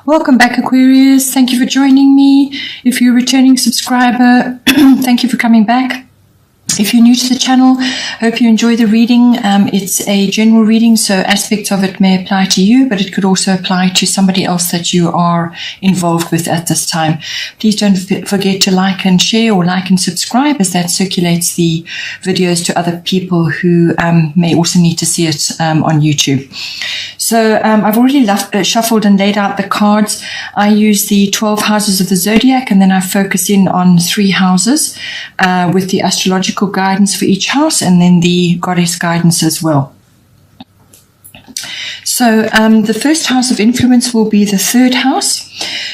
Welcome back, Aquarius. Thank you for joining me. If you're a returning subscriber, thank you for coming back. If you're new to the channel, hope you enjoy the reading. It's a general reading, so aspects of it may apply to you, but it could also apply to somebody else that you are involved with at this time. Please don't forget to like and share, or like and subscribe, as that circulates the videos to other people who may also need to see it on YouTube. So I've already shuffled and laid out the cards. I use the 12 houses of the zodiac, and then I focus in on 3 houses with the astrological guidance for each house, and then the goddess guidance as well. So the first house of influence will be the 3rd house.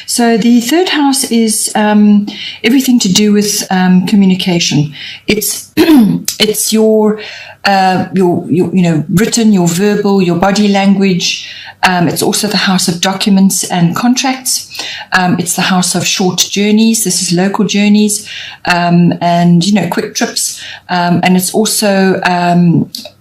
So the 3rd house is everything to do with communication. It's it's your written, your verbal, your body language. It's also the house of documents and contracts. It's the house of short journeys. This is local journeys and quick trips. And it's also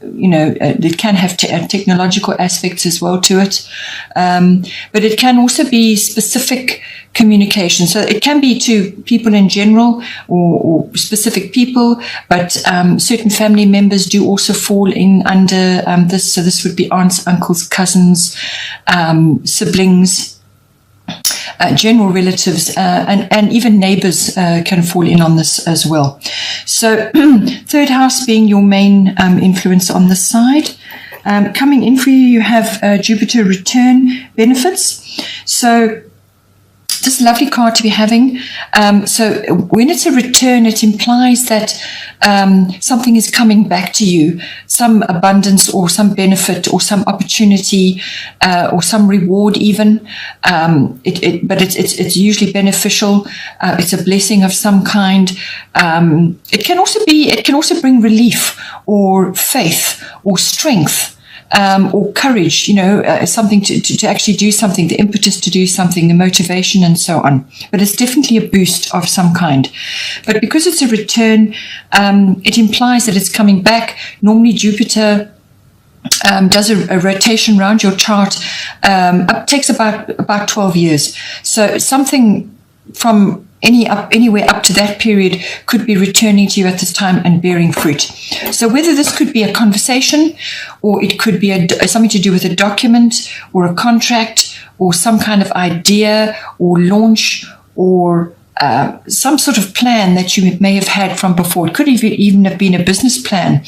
it can have technological aspects as well to it. But it can also be specific communication. So it can be to people in general or specific people, but certain family members do also fall in under this. So this would be aunts, uncles, cousins, siblings, general relatives, and even neighbors can fall in on this as well. So 3rd house being your main influence on this side. Coming in for you, you have Jupiter return benefits. So this lovely card to be having. So when it's a return, it implies that something is coming back to you, some abundance or some benefit or some opportunity or some reward even. But it's usually beneficial. It's a blessing of some kind. It can also bring relief or faith or strength. Or courage, something to actually do something, the impetus to do something, the motivation and so on. But it's definitely a boost of some kind. But because it's a return, it implies that it's coming back. Normally Jupiter does a rotation around your chart, takes about 12 years. So something from anywhere up to that period could be returning to you at this time and bearing fruit. So whether this could be a conversation, or it could be something to do with a document or a contract or some kind of idea or launch or some sort of plan that you may have had from before. It could even have been a business plan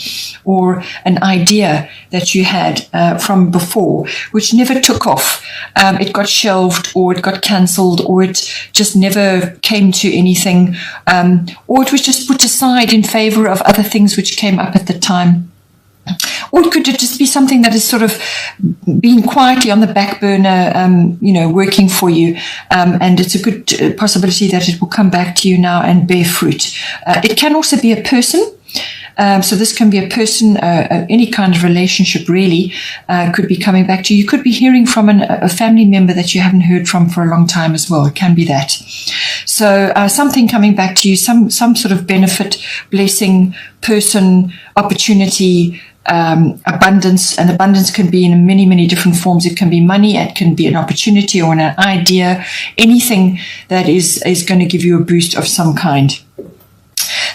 or an idea that you had from before, which never took off. It got shelved, or it got cancelled, or it just never came to anything, or it was just put aside in favor of other things which came up at the time. Or it could just be something that has sort of been quietly on the back burner, working for you. And it's a good possibility that it will come back to you now and bear fruit. It can also be a person. So this can be a person, any kind of relationship really, could be coming back to you. You could be hearing from a family member that you haven't heard from for a long time as well. It can be that. So something coming back to you, some sort of benefit, blessing, person, opportunity, abundance. And abundance can be in many, many different forms. It can be money, it can be an opportunity or an idea, anything that is going to give you a boost of some kind.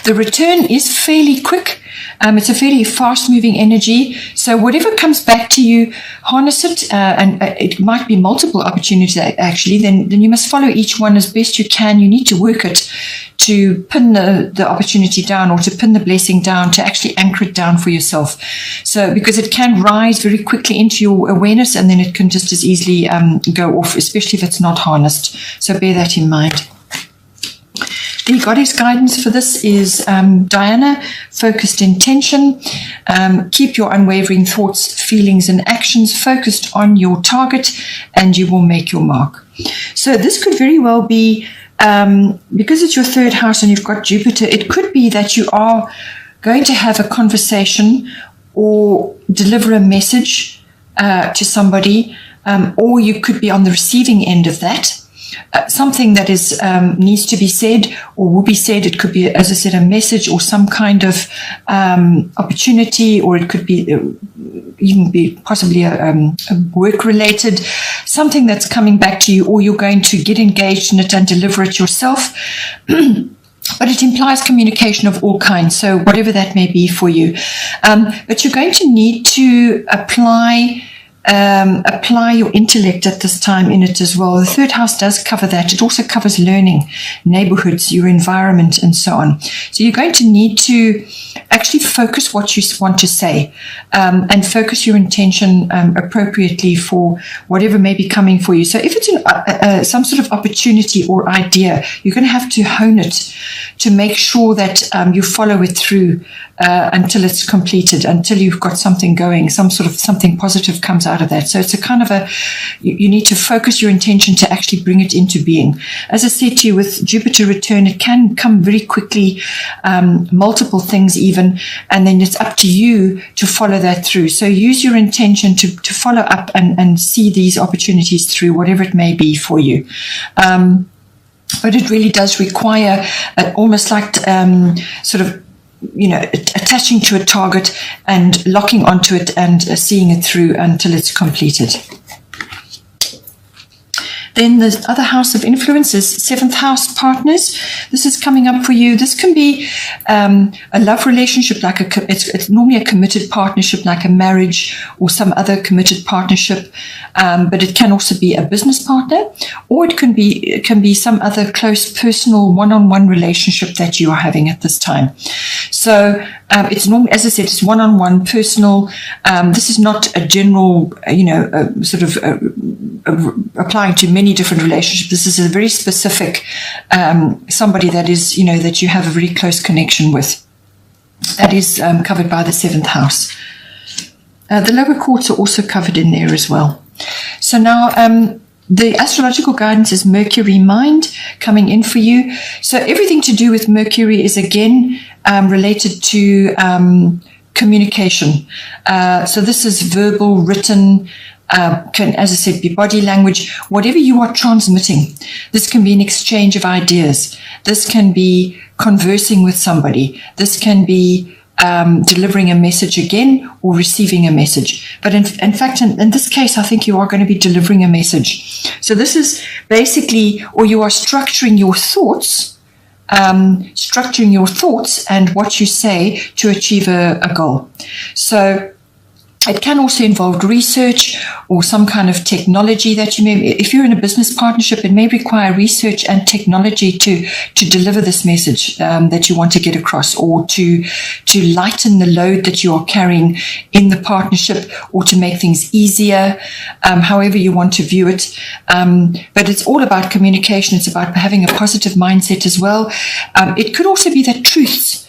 The return is fairly quick. It's a fairly fast-moving energy. So whatever comes back to you, harness it, and it might be multiple opportunities actually. Then you must follow each one as best you can. You need to work it to pin the opportunity down, or to pin the blessing down, to actually anchor it down for yourself. So because it can rise very quickly into your awareness, and then it can just as easily go off, especially if it's not harnessed. So bear that in mind. The goddess guidance for this is Diana, focused intention. Keep your unwavering thoughts, feelings, and actions focused on your target, and you will make your mark. So this could very well be, because it's your 3rd house and you've got Jupiter, it could be that you are going to have a conversation or deliver a message to somebody, or you could be on the receiving end of that. something that is needs to be said or will be said. It could be, as I said, a message or some kind of opportunity, or it could be even be possibly a work-related, something that's coming back to you, or you're going to get engaged in it and deliver it yourself. But it implies communication of all kinds, so whatever that may be for you. But you're going to need to apply your intellect at this time in it as well. The third house does cover that. It also covers learning, neighborhoods, your environment, and so on. So you're going to need to actually focus what you want to say, and focus your intention appropriately for whatever may be coming for you. So if it's some sort of opportunity or idea, you're going to have to hone it to make sure that you follow it through until it's completed, until you've got something going, something positive comes out of that. So it's a kind of you need to focus your intention to actually bring it into being. As I said to you, with Jupiter return, it can come very quickly, multiple things even, and then it's up to you to follow that through. So use your intention to follow up and see these opportunities through, whatever it may be for you. But it really does require almost like sort of, attaching to a target and locking onto it and seeing it through until it's completed. Then the other house of influence is 7th house, partners. This is coming up for you. This can be a love relationship, it's normally a committed partnership, like a marriage or some other committed partnership. But it can also be a business partner, or it can be some other close personal one-on-one relationship that you are having at this time. So it's normally, as I said, it's one-on-one, personal. This is not a general, sort of applying to many different relationships. This is a very specific somebody that is, that you have a very close connection with. That is covered by the 7th house. The lower courts are also covered in there as well. So now the astrological guidance is Mercury mind coming in for you. So everything to do with Mercury is again related to communication. So this is verbal, written, can, as I said, be body language, whatever you are transmitting. This can be an exchange of ideas. This can be conversing with somebody. This can be delivering a message again or receiving a message. But in fact, in this case, I think you are going to be delivering a message. So this is basically, or you are structuring your thoughts, and what you say to achieve a goal. So it can also involve research or some kind of technology that you may, if you're in a business partnership, it may require research and technology to deliver this message that you want to get across, or to lighten the load that you are carrying in the partnership, or to make things easier, however you want to view it. But it's all about communication. It's about having a positive mindset as well. It could also be that truths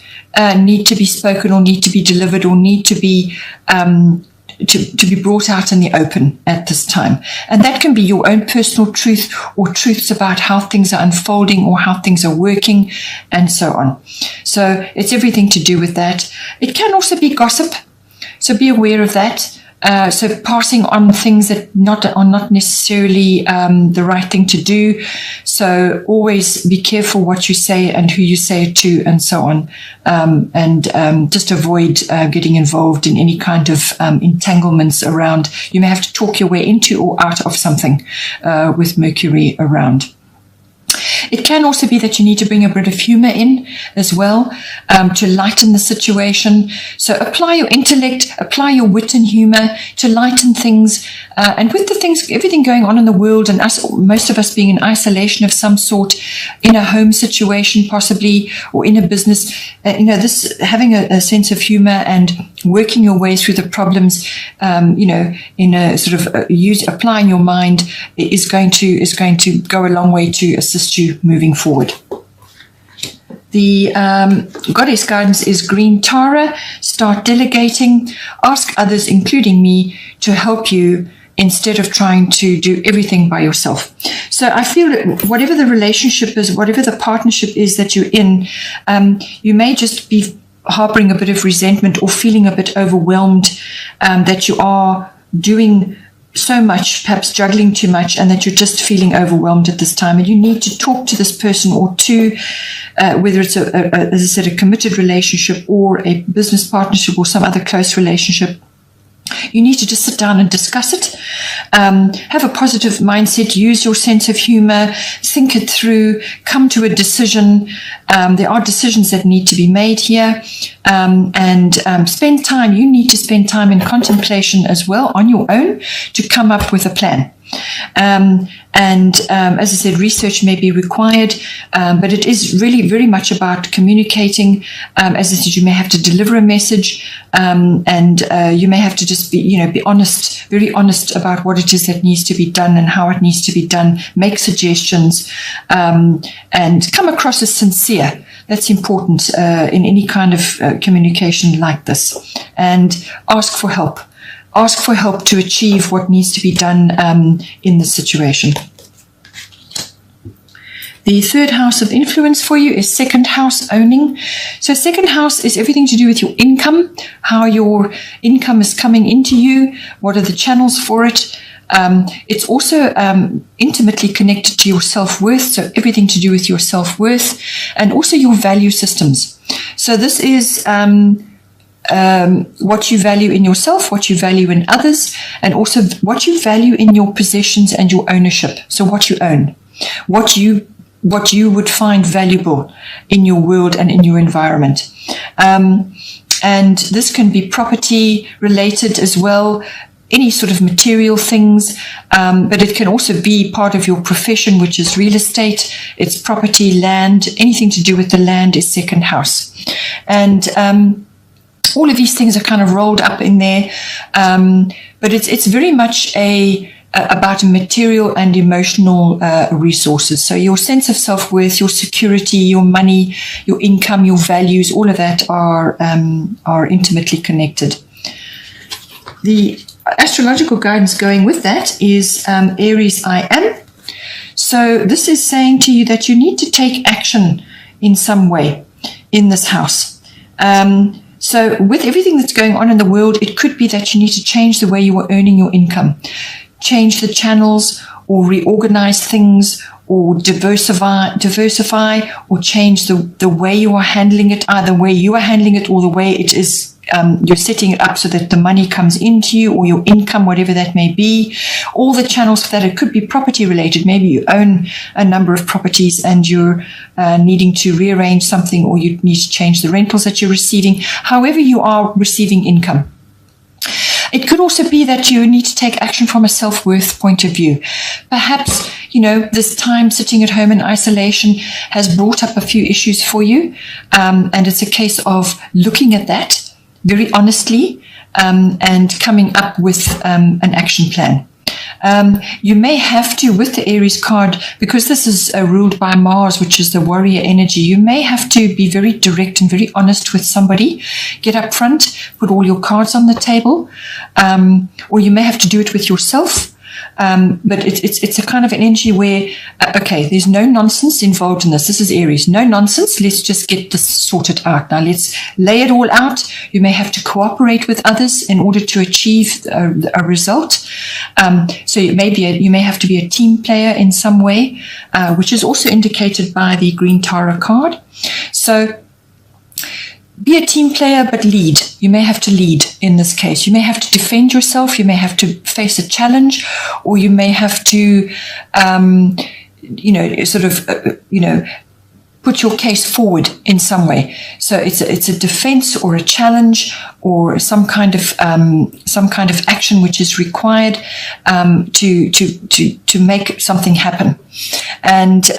need to be spoken, or need to be delivered, or need to be to be brought out in the open at this time. And that can be your own personal truth, or truths about how things are unfolding or how things are working, and so on. So it's everything to do with that. It can also be gossip, so be aware of that. So passing on things that are not necessarily the right thing to do. So always be careful what you say and who you say it to, and so on. And just avoid getting involved in any kind of entanglements around. You may have to talk your way into or out of something with Mercury around. It can also be that you need to bring a bit of humor in as well, to lighten the situation. So apply your intellect, apply your wit and humor to lighten things. And with everything going on in the world, and most of us being in isolation of some sort, in a home situation possibly, or in a business, this having a sense of humor and working your way through the problems, in a sort of applying your mind is going to go a long way to assist you moving forward. The goddess guidance is Green Tara. Start delegating. Ask others, including me, to help you instead of trying to do everything by yourself. So I feel that whatever the relationship is, whatever the partnership is that you're in, you may just be harboring a bit of resentment or feeling a bit overwhelmed that you are doing so much, perhaps juggling too much, and that you're just feeling overwhelmed at this time, and you need to talk to this person or two, whether it's as I said, a committed relationship or a business partnership or some other close relationship. You need to just sit down and discuss it. Have a positive mindset, use your sense of humor, think it through, come to a decision. There are decisions that need to be made here. And spend time. You need to spend time in contemplation as well on your own to come up with a plan. As I said, research may be required, but it is really very much about communicating. As I said, you may have to deliver a message, and you may have to just be honest, very honest about what it is that needs to be done and how it needs to be done. Make suggestions, and come across as sincere. That's important in any kind of communication like this. And ask for help. Ask for help to achieve what needs to be done in this situation. The third house of influence for you is second house, owning. So second house is everything to do with your income, how your income is coming into you, what are the channels for it. It's also intimately connected to your self-worth, so everything to do with your self-worth, and also your value systems. So this is what you value in yourself, what you value in others, and also what you value in your possessions and your ownership. So what you own, what you would find valuable in your world and in your environment. And this can be property related as well, any sort of material things, but it can also be part of your profession, which is real estate. It's property, land, anything to do with the land is second house. And all of these things are kind of rolled up in there, but it's very much about material and emotional resources. So your sense of self-worth, your security, your money, your income, your values, all of that are intimately connected. The astrological guidance going with that is Aries I am. So this is saying to you that you need to take action in some way in this house. So with everything that's going on in the world, it could be that you need to change the way you are earning your income, change the channels, or reorganize things, or diversify, or change the way you are handling it, either way you are handling it or the way it is. You're setting it up so that the money comes into you, or your income, whatever that may be. All the channels for that. It could be property related. Maybe you own a number of properties and you're needing to rearrange something, or you need to change the rentals that you're receiving. However you are receiving income. It could also be that you need to take action from a self-worth point of view. Perhaps, this time sitting at home in isolation has brought up a few issues for you. And it's a case of looking at that very honestly, and coming up with an action plan. You may have to, with the Aries card, because this is ruled by Mars, which is the warrior energy, you may have to be very direct and very honest with somebody. Get up front, put all your cards on the table, or you may have to do it with yourself. But it's a kind of an energy where, okay, there's no nonsense involved in this. This is Aries. No nonsense. Let's just get this sorted out. Now let's lay it all out. You may have to cooperate with others in order to achieve a result. So you may have to be a team player in some way, which is also indicated by the Green Tara card. So be a team player, but lead. You may have to lead in this case. You may have to defend yourself. You may have to face a challenge, or you may have to, put your case forward in some way. So it's a defense or a challenge or some kind of action which is required to make something happen. And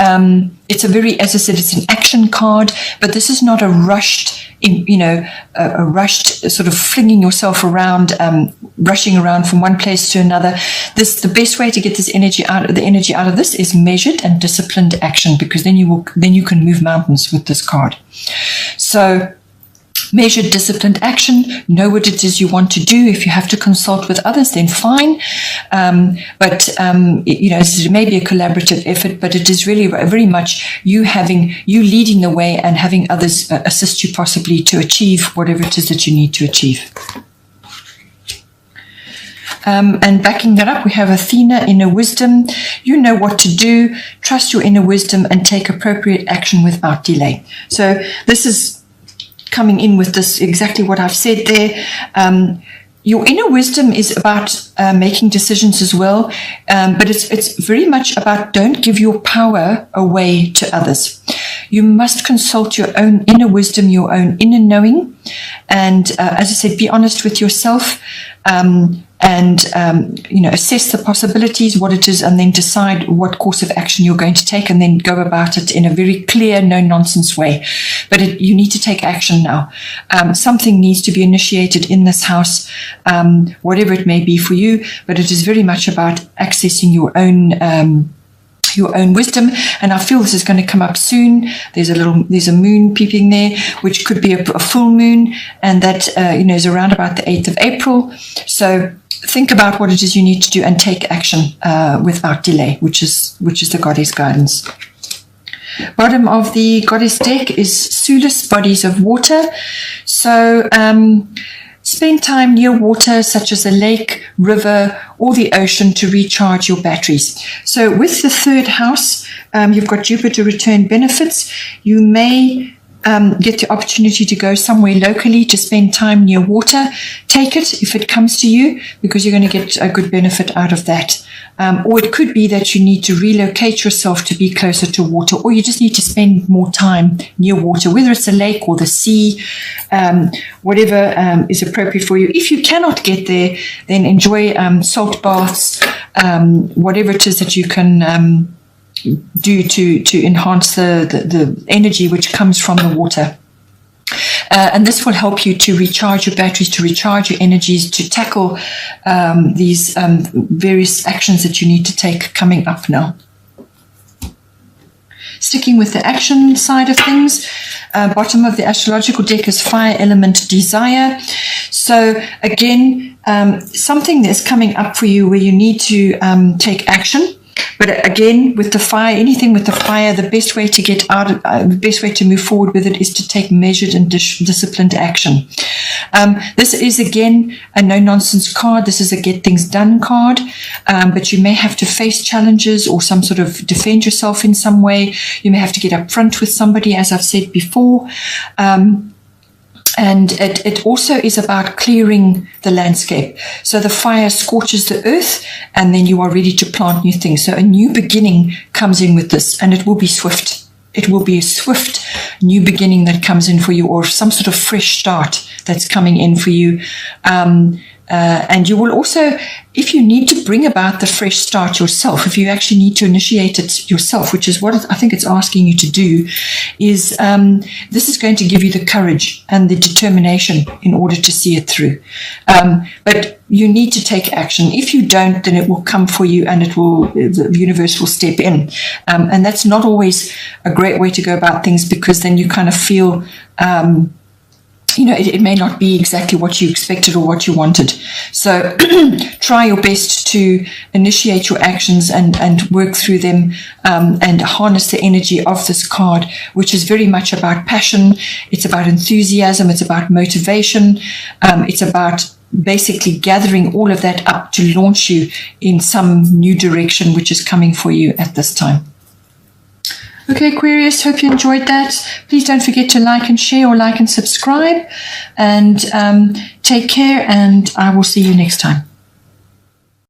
it's a very, as I said, it's an action card, but this is not a rushed sort of flinging yourself around, rushing around from one place to another. The best way to get the energy out of this is measured and disciplined action, because then you can move mountains with this card. So measured, disciplined action, know what it is you want to do. If you have to consult with others, then fine. But it may be a collaborative effort, but it is really very much you leading the way and having others assist you possibly to achieve whatever it is that you need to achieve. And backing that up, we have Athena, inner wisdom. You know what to do. Trust your inner wisdom and take appropriate action without delay. So this is coming in with this exactly what I've said there. Your inner wisdom is about making decisions as well, but it's very much about don't give your power away to others. You must consult your own inner wisdom, your own inner knowing, and as I said, be honest with yourself, assess the possibilities, what it is, and then decide what course of action you're going to take, and then go about it in a very clear, no-nonsense way. But you need to take action now. Something needs to be initiated in this house, whatever it may be for you, but it is very much about accessing your own wisdom, and I feel this is going to come up soon. There's a moon peeping there, which could be a full moon, and that is around about the 8th of April. So think about what it is you need to do and take action without delay, which is the goddess guidance. Bottom of the goddess deck is Sulis, bodies of water. So spend time near water, such as a lake, river, or the ocean, to recharge your batteries. So with the third house, you've got Jupiter return benefits. You may get the opportunity to go somewhere locally to spend time near water. Take it if it comes to you, because you're going to get a good benefit out of that. Or it could be that you need to relocate yourself to be closer to water, or you just need to spend more time near water, whether it's a lake or the sea, whatever is appropriate for you. If you cannot get there, then enjoy salt baths, whatever it is that you can do to enhance the energy which comes from the water. And this will help you to recharge your batteries, to recharge your energies, to tackle these various actions that you need to take coming up now. Sticking with the action side of things, bottom of the astrological deck is fire element desire. So again, something that's coming up for you where you need to take action. But again, with the fire, anything with the fire, the best way to get out, the best way to move forward with it is to take measured and disciplined action. This is again a no-nonsense card. This is a get things done card, but you may have to face challenges or some sort of defend yourself in some way. You may have to get up front with somebody, as I've said before. And it also is about clearing the landscape. So the fire scorches the earth, and then you are ready to plant new things. So a new beginning comes in with this, and it will be swift. It will be a swift new beginning that comes in for you, or some sort of fresh start that's coming in for you. And you will also, if you need to bring about the fresh start yourself, if you actually need to initiate it yourself, which is what I think it's asking you to do, is this is going to give you the courage and the determination in order to see it through. But you need to take action. If you don't, then it will come for you, and the universe will step in. And that's not always a great way to go about things, because then you kind of feel it may not be exactly what you expected or what you wanted. So try your best to initiate your actions and work through them, and harness the energy of this card, which is very much about passion. It's about enthusiasm. It's about motivation. It's about basically gathering all of that up to launch you in some new direction, which is coming for you at this time. Okay, Aquarius, hope you enjoyed that. Please don't forget to like and share, or like and subscribe. And take care, and I will see you next time.